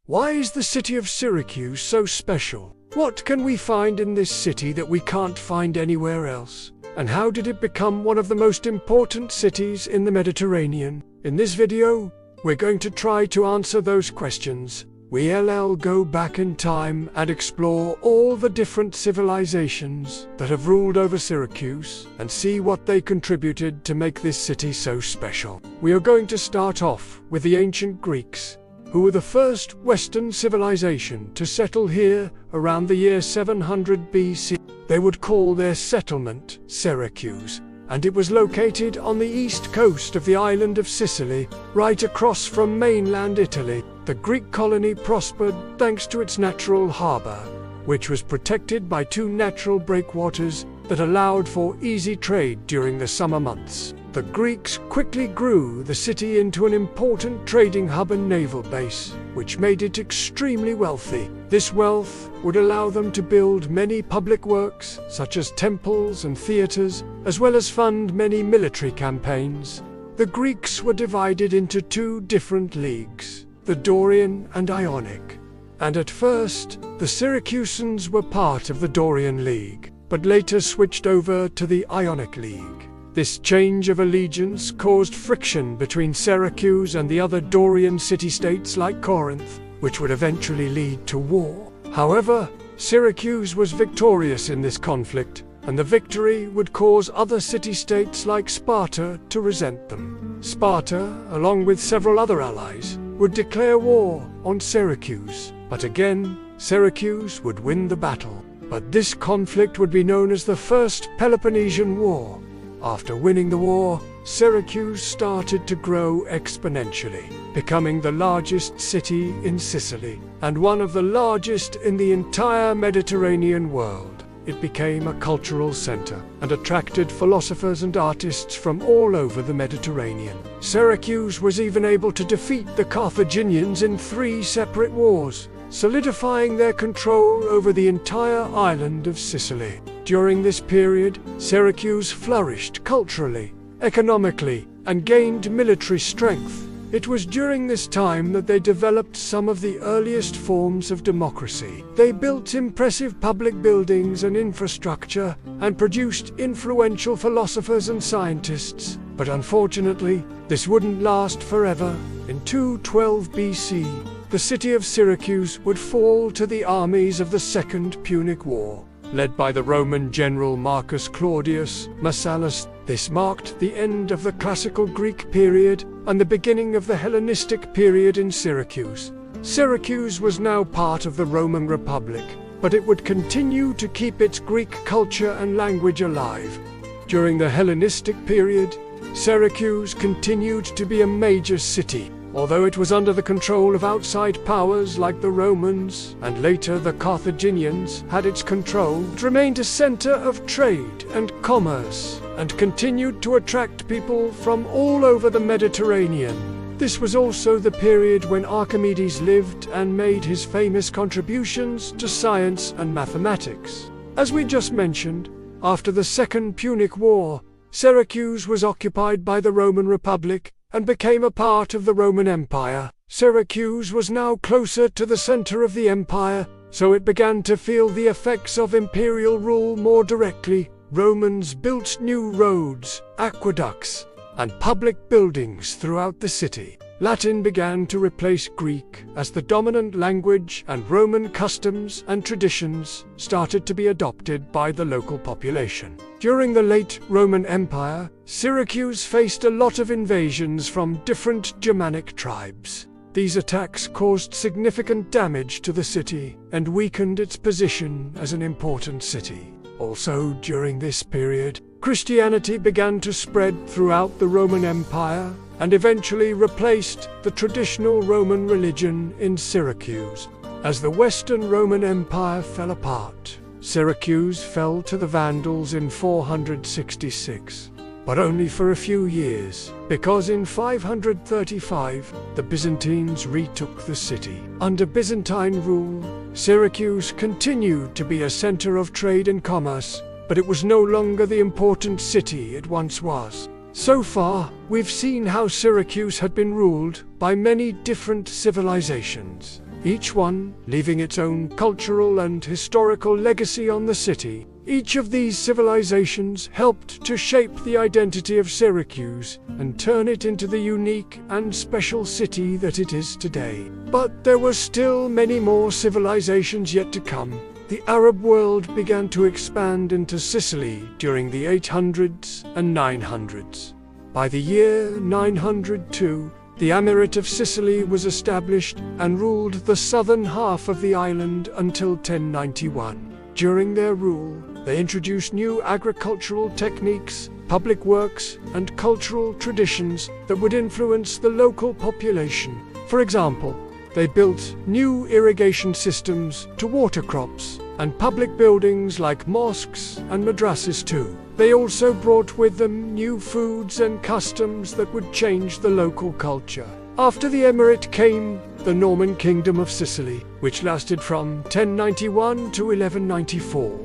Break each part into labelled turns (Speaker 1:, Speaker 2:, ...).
Speaker 1: Why is the city of Syracuse so special? What can we find in this city that we can't find anywhere else? And how did it become one of the most important cities in the Mediterranean? In this video, we're going to try to answer those questions. We'll go back in time and explore all the different civilizations that have ruled over Syracuse and see what they contributed to make this city so special. We are going to start off with the ancient Greeks, who were the first Western civilization to settle here around the year 700 BC. They would call their settlement Syracuse, and it was located on the east coast of the island of Sicily, right across from mainland Italy. The Greek colony prospered thanks to its natural harbor, which was protected by two natural breakwaters that allowed for easy trade during the summer months. The Greeks quickly grew the city into an important trading hub and naval base, which made it extremely wealthy. This wealth would allow them to build many public works, such as temples and theaters, as well as fund many military campaigns. The Greeks were divided into two different leagues, the Dorian and Ionic. And at first, the Syracusans were part of the Dorian League, but later switched over to the Ionic League. This change of allegiance caused friction between Syracuse and the other Dorian city-states like Corinth, which would eventually lead to war. However, Syracuse was victorious in this conflict, and the victory would cause other city-states like Sparta to resent them. Sparta, along with several other allies, would declare war on Syracuse, but again, Syracuse would win the battle. But this conflict would be known as the First Peloponnesian War. After winning the war, Syracuse started to grow exponentially, becoming the largest city in Sicily, and one of the largest in the entire Mediterranean world. It became a cultural center and attracted philosophers and artists from all over the Mediterranean. Syracuse was even able to defeat the Carthaginians in 3 separate wars, solidifying their control over the entire island of Sicily. During this period, Syracuse flourished culturally, economically, and gained military strength. It was during this time that they developed some of the earliest forms of democracy. They built impressive public buildings and infrastructure, and produced influential philosophers and scientists. But unfortunately, this wouldn't last forever. In 212 BC, the city of Syracuse would fall to the armies of the Second Punic War, led by the Roman general Marcus Claudius Marcellus. This marked the end of the classical Greek period and the beginning of the Hellenistic period in Syracuse. Syracuse was now part of the Roman Republic, but it would continue to keep its Greek culture and language alive. During the Hellenistic period, Syracuse continued to be a major city. Although it was under the control of outside powers like the Romans and later the Carthaginians had its control, it remained a center of trade and commerce and continued to attract people from all over the Mediterranean. This was also the period when Archimedes lived and made his famous contributions to science and mathematics. As we just mentioned, after the Second Punic War, Syracuse was occupied by the Roman Republic and became a part of the Roman Empire. Syracuse was now closer to the center of the empire, so it began to feel the effects of imperial rule more directly. Romans built new roads, aqueducts, and public buildings throughout the city. Latin began to replace Greek as the dominant language, and Roman customs and traditions started to be adopted by the local population. During the late Roman Empire, Syracuse faced a lot of invasions from different Germanic tribes. These attacks caused significant damage to the city and weakened its position as an important city. Also, during this period, Christianity began to spread throughout the Roman Empire and eventually replaced the traditional Roman religion in Syracuse. As the Western Roman Empire fell apart, Syracuse fell to the Vandals in 466, but only for a few years, because in 535, the Byzantines retook the city. Under Byzantine rule, Syracuse continued to be a center of trade and commerce, but it was no longer the important city it once was. So far, we've seen how Syracuse had been ruled by many different civilizations. each one leaving its own cultural and historical legacy on the city. Each of these civilizations helped to shape the identity of Syracuse and turn it into the unique and special city that it is today. But there were still many more civilizations yet to come. The Arab world began to expand into Sicily during the 800s and 900s. By the year 902, the Emirate of Sicily was established and ruled the southern half of the island until 1091. During their rule, they introduced new agricultural techniques, public works, and cultural traditions that would influence the local population. For example, they built new irrigation systems to water crops, and public buildings like mosques and madrasas too. They also brought with them new foods and customs that would change the local culture. After the emirate came the Norman Kingdom of Sicily, which lasted from 1091 to 1194.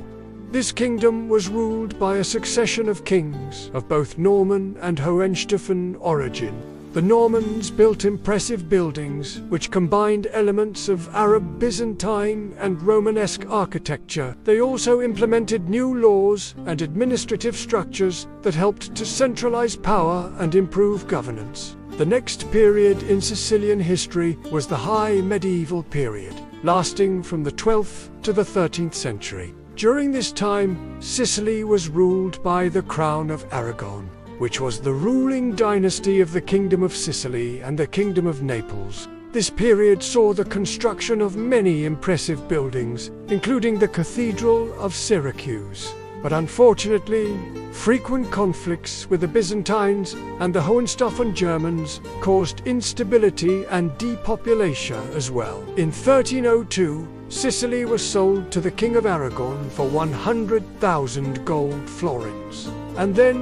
Speaker 1: This kingdom was ruled by a succession of kings of both Norman and Hohenstaufen origin. The Normans built impressive buildings which combined elements of Arab, Byzantine, and Romanesque architecture. They also implemented new laws and administrative structures that helped to centralize power and improve governance. The next period in Sicilian history was the High Medieval period, lasting from the 12th to the 13th century. During this time, Sicily was ruled by the Crown of Aragon, which was the ruling dynasty of the Kingdom of Sicily and the Kingdom of Naples. This period saw the construction of many impressive buildings, including the Cathedral of Syracuse. But unfortunately, frequent conflicts with the Byzantines and the Hohenstaufen Germans caused instability and depopulation as well. In 1302, Sicily was sold to the King of Aragon for 100,000 gold florins. And then,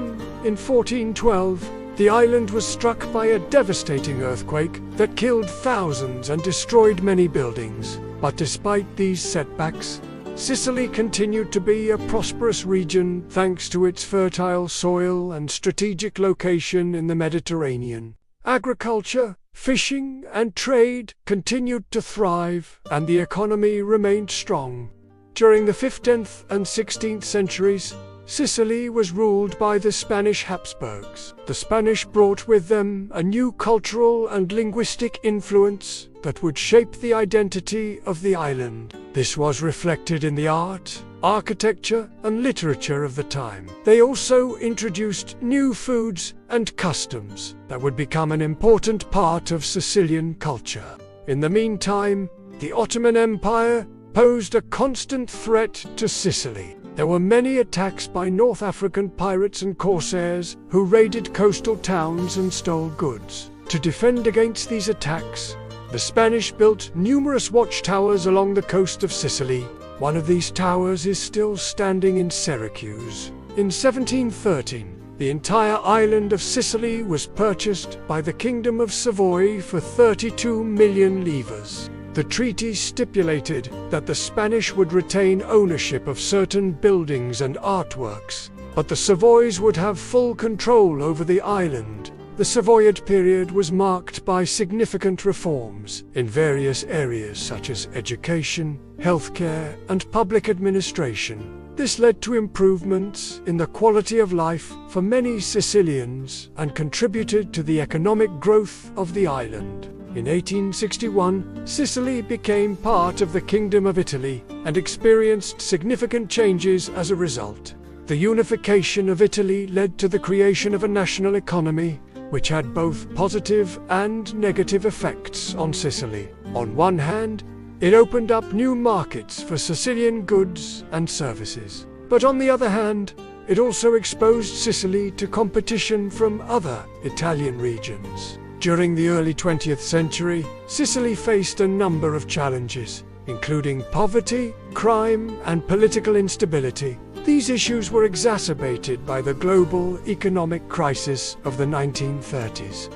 Speaker 1: in 1412, the island was struck by a devastating earthquake that killed thousands and destroyed many buildings. But despite these setbacks, Sicily continued to be a prosperous region thanks to its fertile soil and strategic location in the Mediterranean. Agriculture, fishing, and trade continued to thrive, and the economy remained strong. During the 15th and 16th centuries, Sicily was ruled by the Spanish Habsburgs. The Spanish brought with them a new cultural and linguistic influence that would shape the identity of the island. This was reflected in the art, architecture, and literature of the time. They also introduced new foods and customs that would become an important part of Sicilian culture. In the meantime, the Ottoman Empire posed a constant threat to Sicily. There were many attacks by North African pirates and corsairs who raided coastal towns and stole goods. To defend against these attacks, the Spanish built numerous watchtowers along the coast of Sicily. One of these towers is still standing in Syracuse. In 1713, the entire island of Sicily was purchased by the Kingdom of Savoy for 32 million livres. The treaty stipulated that the Spanish would retain ownership of certain buildings and artworks, but the Savoys would have full control over the island. The Savoyard period was marked by significant reforms in various areas such as education, healthcare, and public administration. This led to improvements in the quality of life for many Sicilians and contributed to the economic growth of the island. In 1861, Sicily became part of the Kingdom of Italy and experienced significant changes as a result. The unification of Italy led to the creation of a national economy, which had both positive and negative effects on Sicily. On one hand, it opened up new markets for Sicilian goods and services. But on the other hand, it also exposed Sicily to competition from other Italian regions. During the early 20th century, Sicily faced a number of challenges, including poverty, crime, and political instability. These issues were exacerbated by the global economic crisis of the 1930s.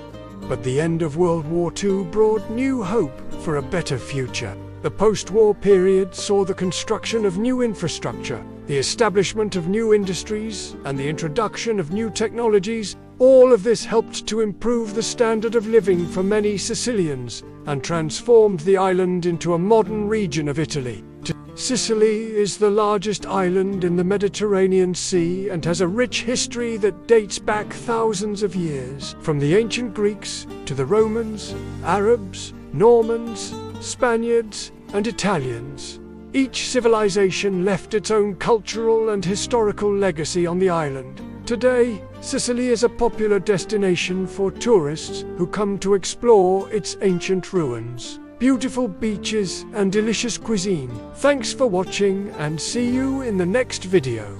Speaker 1: But the end of World War II brought new hope for a better future. The post-war period saw the construction of new infrastructure, the establishment of new industries, and the introduction of new technologies. All of this helped to improve the standard of living for many Sicilians, and transformed the island into a modern region of Italy. Sicily is the largest island in the Mediterranean Sea and has a rich history that dates back thousands of years, from the ancient Greeks to the Romans, Arabs, Normans, Spaniards, and Italians. Each civilization left its own cultural and historical legacy on the island. Today, Sicily is a popular destination for tourists who come to explore its ancient ruins, beautiful beaches, and delicious cuisine. Thanks for watching, and see you in the next video.